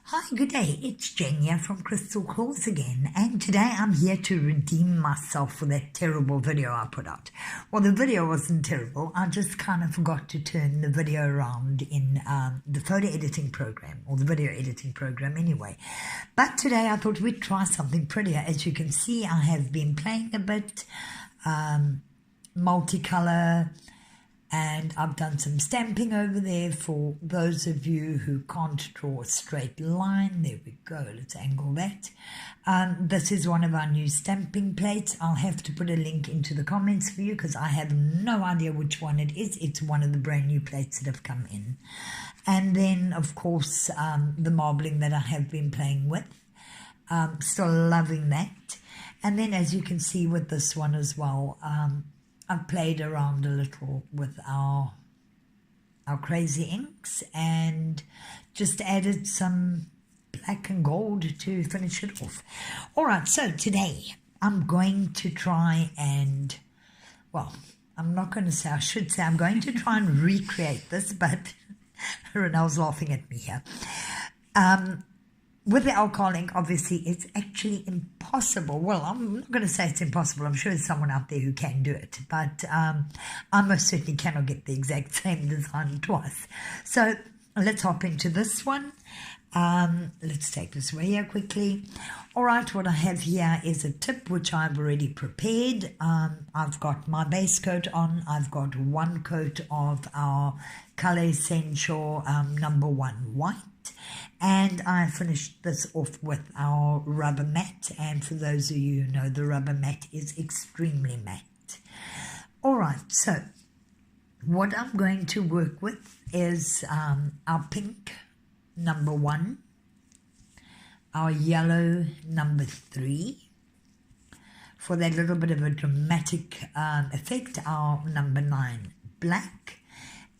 Hi, good day. It's Jen here from Crystal Clawz again, and today I'm here to redeem myself for that terrible video I put out. Well, the video wasn't terrible. I just kind of forgot to turn the video around in the photo editing program, or the video editing program anyway. But today I thought we'd try something prettier. As you can see, I have been playing a bit multicolor, and I've done some stamping over there for those of you who can't draw a straight line. There we go, let's angle that. This is one of our new stamping plates. I'll have to put a link into the comments for you because I have no idea which one it is. It's one of the brand new plates that have come in. And then, of course, the marbling that I have been playing with. Still loving that. And then, as you can see with this one as well, I've played around a little with our crazy inks and just added some black and gold to finish it off. All right, so today I'm going to try and, well, I'm not going to say, I should say I'm going to try and recreate this, but Renel's laughing at me here. With the alcohol ink, obviously, it's actually impossible. Well, I'm not going to say it's impossible. I'm sure there's someone out there who can do it. But I most certainly cannot get the exact same design twice. So let's hop into this one. Let's take this away here quickly. All right, what I have here is a tip which I've already prepared. I've got my base coat on. I've got one coat of our Color Essential #1 white. And I finished this off with our rubber mat. And for those of you who know, the rubber mat is extremely matte. All right, so what I'm going to work with is our pink #1, our yellow #3. For that little bit of a dramatic effect, our #9 black.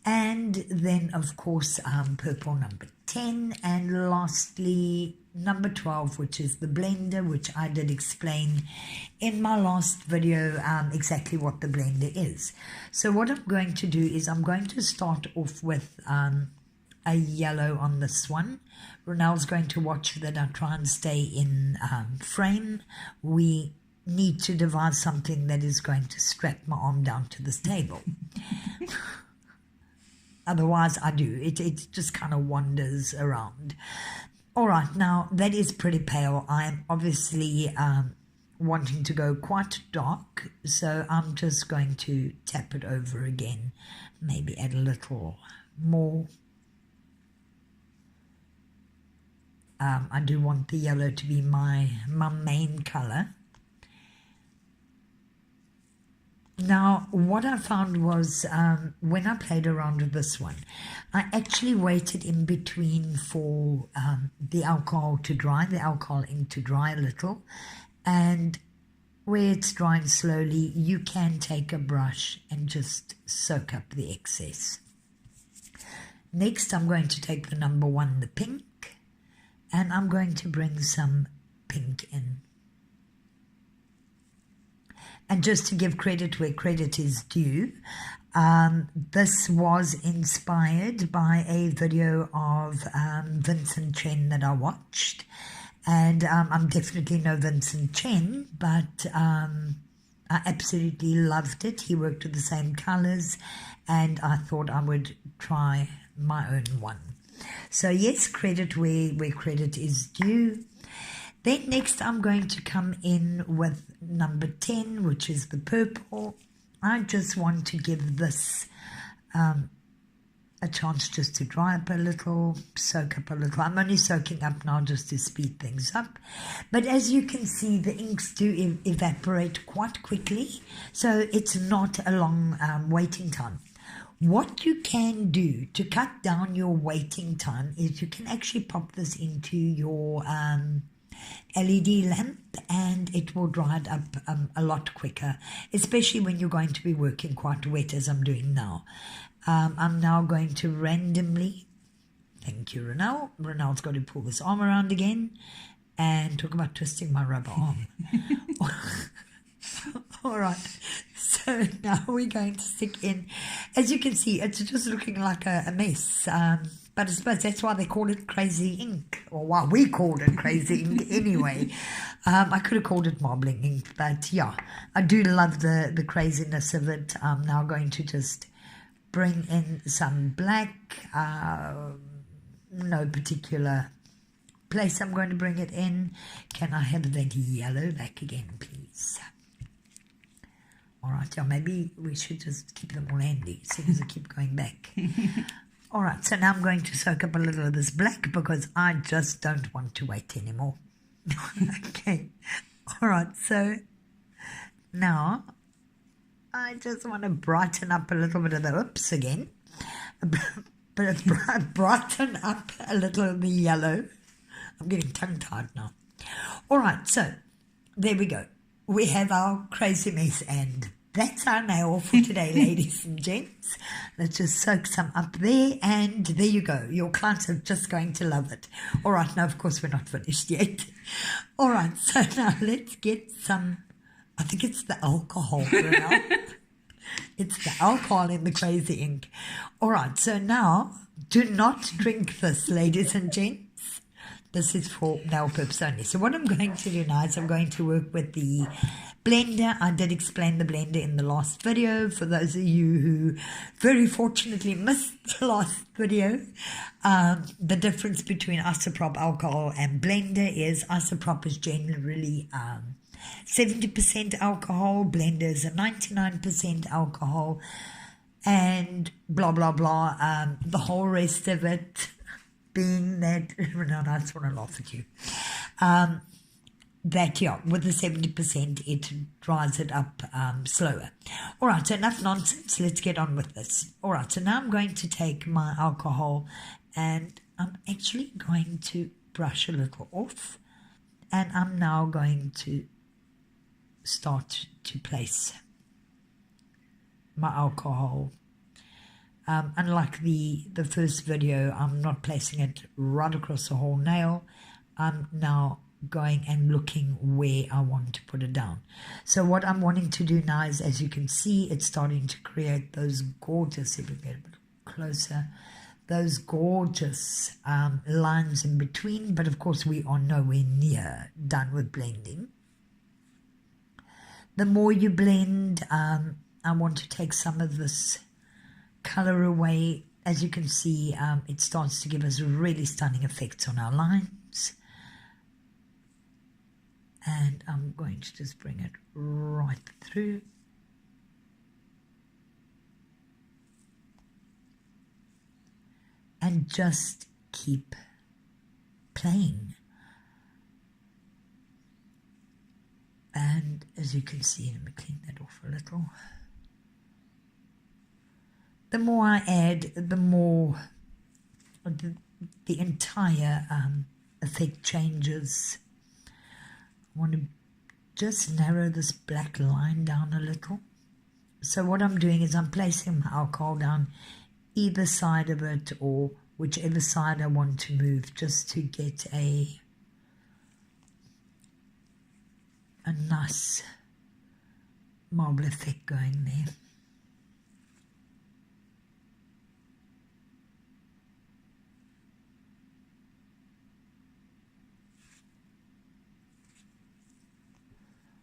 And then, of course, purple #10, and lastly #12, which is the blender, which I did explain in my last video exactly what the blender is. So what I'm going to do is I'm going to start off with a yellow on this one. Renel's going to watch that I try and stay in frame. We need to devise something that is going to strap my arm down to this table. Otherwise, I do. It just kind of wanders around. All right, now that is pretty pale. I am obviously wanting to go quite dark, so I'm just going to tap it over again. Maybe add a little more. I do want the yellow to be my main color. Now, what I found was when I played around with this one, I actually waited in between for the alcohol to dry, the alcohol ink to dry a little. And where it's drying slowly, you can take a brush and just soak up the excess. Next, I'm going to take the #1, the pink, and I'm going to bring some pink in. And just to give credit where credit is due, this was inspired by a video of Vincent Chen that I watched. And I'm definitely no Vincent Chen, but I absolutely loved it. He worked with the same colors, and I thought I would try my own one. So yes, credit where credit is due. Then next I'm going to come in with #10, which is the purple. I just want to give this a chance just to dry up a little, soak up a little. I'm only soaking up now just to speed things up. But as you can see, the inks do evaporate quite quickly, so it's not a long waiting time. What you can do to cut down your waiting time is you can actually pop this into your LED lamp, and it will dry it up a lot quicker, especially when you're going to be working quite wet as I'm doing now. I'm now going to randomly, thank you Renel, Renel's got to pull this arm around again, and talk about twisting my rubber arm. All right, so now we're going to stick in, as you can see, it's just looking like a mess, but I suppose that's why they call it crazy ink, or why we called it Crazy Ink anyway. I could have called it Marbling Ink, but yeah, I do love the craziness of it. I'm now going to just bring in some black, no particular place I'm going to bring it in. Can I have that yellow back again, please? All right, yeah, maybe we should just keep them all handy as soon as I keep going back. All right, so now I'm going to soak up a little of this black because I just don't want to wait anymore. Okay, all right, so now I just want to brighten up a little bit of the oops again. But it's brighten up a little of the yellow. I'm getting tongue-tied now. All right, so there we go. We have our crazy mess, and that's our nail for today, ladies and gents. Let's just soak some up there, and there you go. Your clients are just going to love it. All right, now, of course, we're not finished yet. All right, so now let's get some, I think it's the alcohol now. It's the alcohol in the crazy ink. All right, so now do not drink this, ladies and gents. This is for nail purpose only. So what I'm going to do now is I'm going to work with the blender. I did explain the blender in the last video. For those of you who very fortunately missed the last video, the difference between isopropyl alcohol and blender is isopropyl is generally 70% alcohol, blender is a 99% alcohol, and blah, blah, blah. The whole rest of it being that, no, I just want to laugh at you, that, yeah, with the 70%, it dries it up slower. All right, so enough nonsense. Let's get on with this. All right, so now I'm going to take my alcohol and I'm actually going to brush a little off, and I'm now going to start to place my alcohol. Unlike the first video, I'm not placing it right across the whole nail. I'm now going and looking where I want to put it down. So what I'm wanting to do now is, as you can see, it's starting to create those gorgeous, if we get a bit closer, those gorgeous lines in between. But of course, we are nowhere near done with blending. The more you blend, I want to take some of this color away. As you can see, it starts to give us really stunning effects on our lines. And I'm going to just bring it right through. And just keep playing. And as you can see, let me clean that off a little. The more I add, the more the entire effect changes. I want to just narrow this black line down a little. So what I'm doing is I'm placing my alcohol down either side of it, or whichever side I want to move, just to get a nice marble effect going there.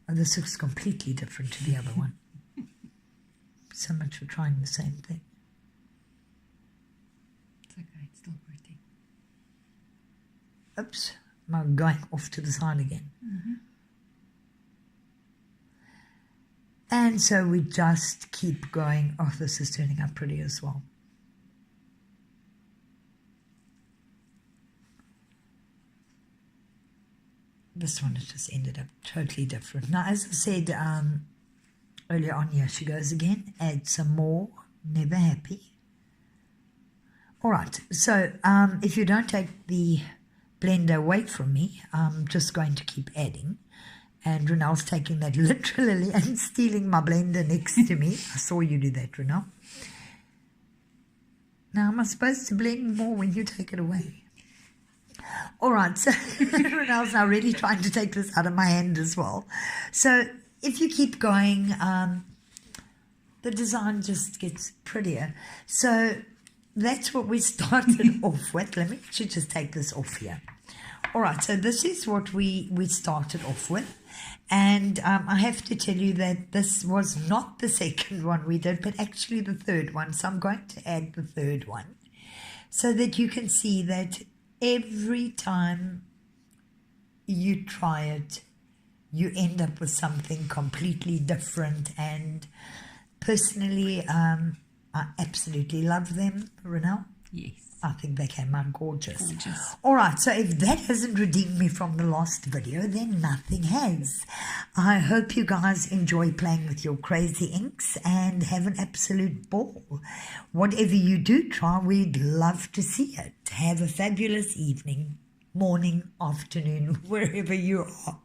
And this looks completely different to the other one. So much for trying the same thing. It's okay, it's still pretty. Oops, I'm going off to the side again. Mm-hmm. And so we just keep going. Oh, this is turning out pretty as well. This one has just ended up totally different. Now, as I said earlier on, here she goes again. Add some more. Never happy. All right. So if you don't take the blender away from me, I'm just going to keep adding. And Renel's taking that literally and stealing my blender next to me. I saw you do that, Renel. Now, am I supposed to blend more when you take it away? All right, so Renel's now really trying to take this out of my hand as well. So if you keep going, the design just gets prettier. So that's what we started off with. Let me actually just take this off here. All right, so this is what we started off with. And I have to tell you that this was not the second one we did, but actually the third one. So I'm going to add the third one so that you can see that every time you try it, you end up with something completely different. And personally, I absolutely love them, Renelle. Yes. I think they came out gorgeous. Gorgeous. All right, so if that hasn't redeemed me from the last video, then nothing has. I hope you guys enjoy playing with your crazy inks and have an absolute ball. Whatever you do try, we'd love to see it. Have a fabulous evening, morning, afternoon, wherever you are.